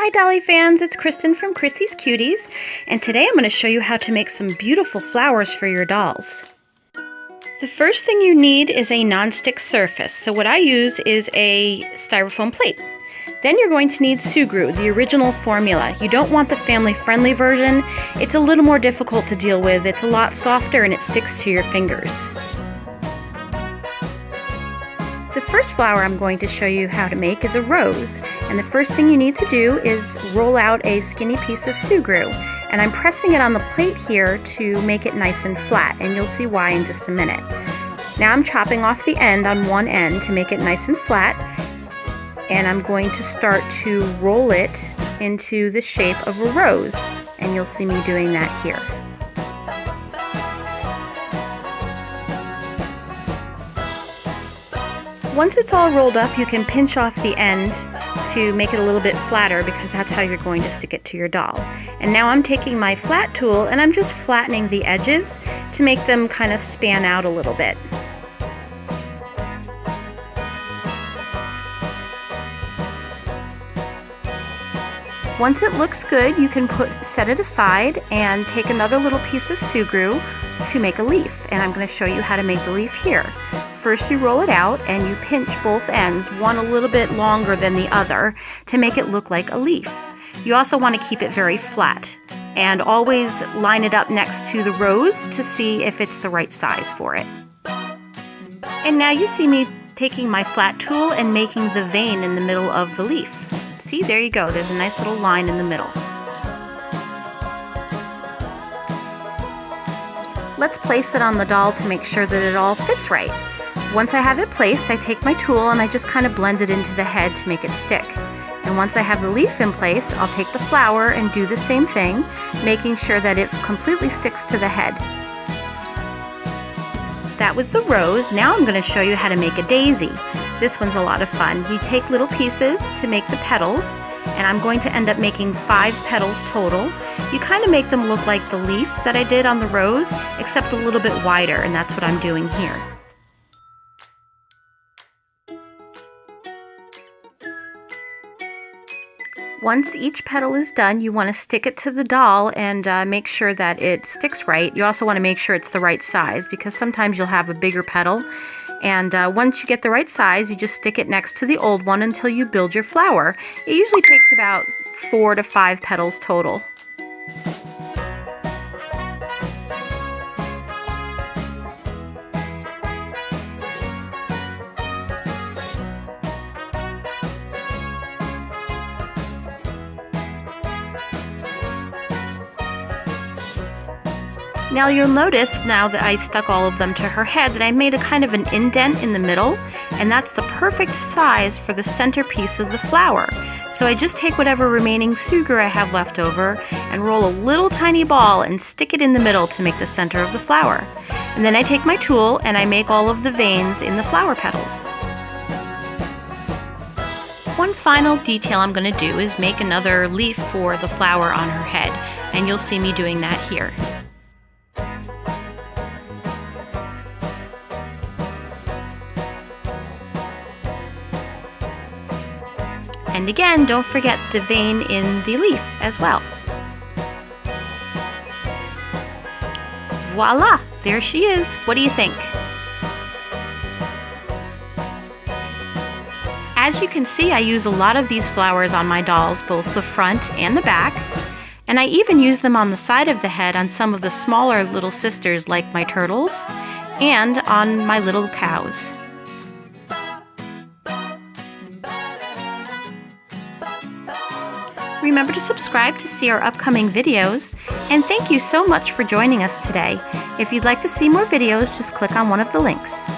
Hi Dolly fans, it's Kristen from Chrissy's Cuties, and today I'm going to show you how to make some beautiful flowers for your dolls. The first thing you need is a non-stick surface, so what I use is a styrofoam plate. Then you're going to need Sugru, the original formula. You don't want the family-friendly version. It's a little more difficult to deal with. It's a lot softer and it sticks to your fingers. The first flower I'm going to show you how to make is a rose, and the first thing you need to do is roll out a skinny piece of Sugru, and I'm pressing it on the plate here to make it nice and flat, and you'll see why in just a minute. Now I'm chopping off the end on one end to make it nice and flat, and I'm going to start to roll it into the shape of a rose, and you'll see me doing that here. Once it's all rolled up, you can pinch off the end to make it a little bit flatter because that's how you're going to stick it to your doll. And now I'm taking my flat tool and I'm just flattening the edges to make them kind of span out a little bit. Once it looks good, you can set it aside and take another little piece of Sugru to make a leaf. And I'm going to show you how to make the leaf here. First you roll it out and you pinch both ends, one a little bit longer than the other, to make it look like a leaf. You also want to keep it very flat and always line it up next to the rose to see if it's the right size for it. And now you see me taking my flat tool and making the vein in the middle of the leaf. See, there you go, there's a nice little line in the middle. Let's place it on the doll to make sure that it all fits right. Once I have it placed, I take my tool and I just kind of blend it into the head to make it stick. And once I have the leaf in place, I'll take the flower and do the same thing, making sure that it completely sticks to the head. That was the rose. Now I'm going to show you how to make a daisy. This one's a lot of fun. You take little pieces to make the petals, and I'm going to end up making 5 petals total. You kind of make them look like the leaf that I did on the rose, except a little bit wider, and that's what I'm doing here. Once each petal is done, you want to stick it to the doll and make sure that it sticks right. You also want to make sure it's the right size because sometimes you'll have a bigger petal. And once you get the right size, you just stick it next to the old one until you build your flower. It usually takes about 4 to 5 petals total. Now you'll notice now that I stuck all of them to her head that I made a kind of an indent in the middle, and that's the perfect size for the centerpiece of the flower. So I just take whatever remaining Sugru I have left over and roll a little tiny ball and stick it in the middle to make the center of the flower. And then I take my tool and I make all of the veins in the flower petals. One final detail I'm going to do is make another leaf for the flower on her head, and you'll see me doing that here. And again, don't forget the vein in the leaf as well. Voila! There she is. What do you think? As you can see, I use a lot of these flowers on my dolls, both the front and the back. And I even use them on the side of the head on some of the smaller little sisters like my turtles and on my little cows. Remember to subscribe to see our upcoming videos, and thank you so much for joining us today. If you'd like to see more videos, just click on one of the links.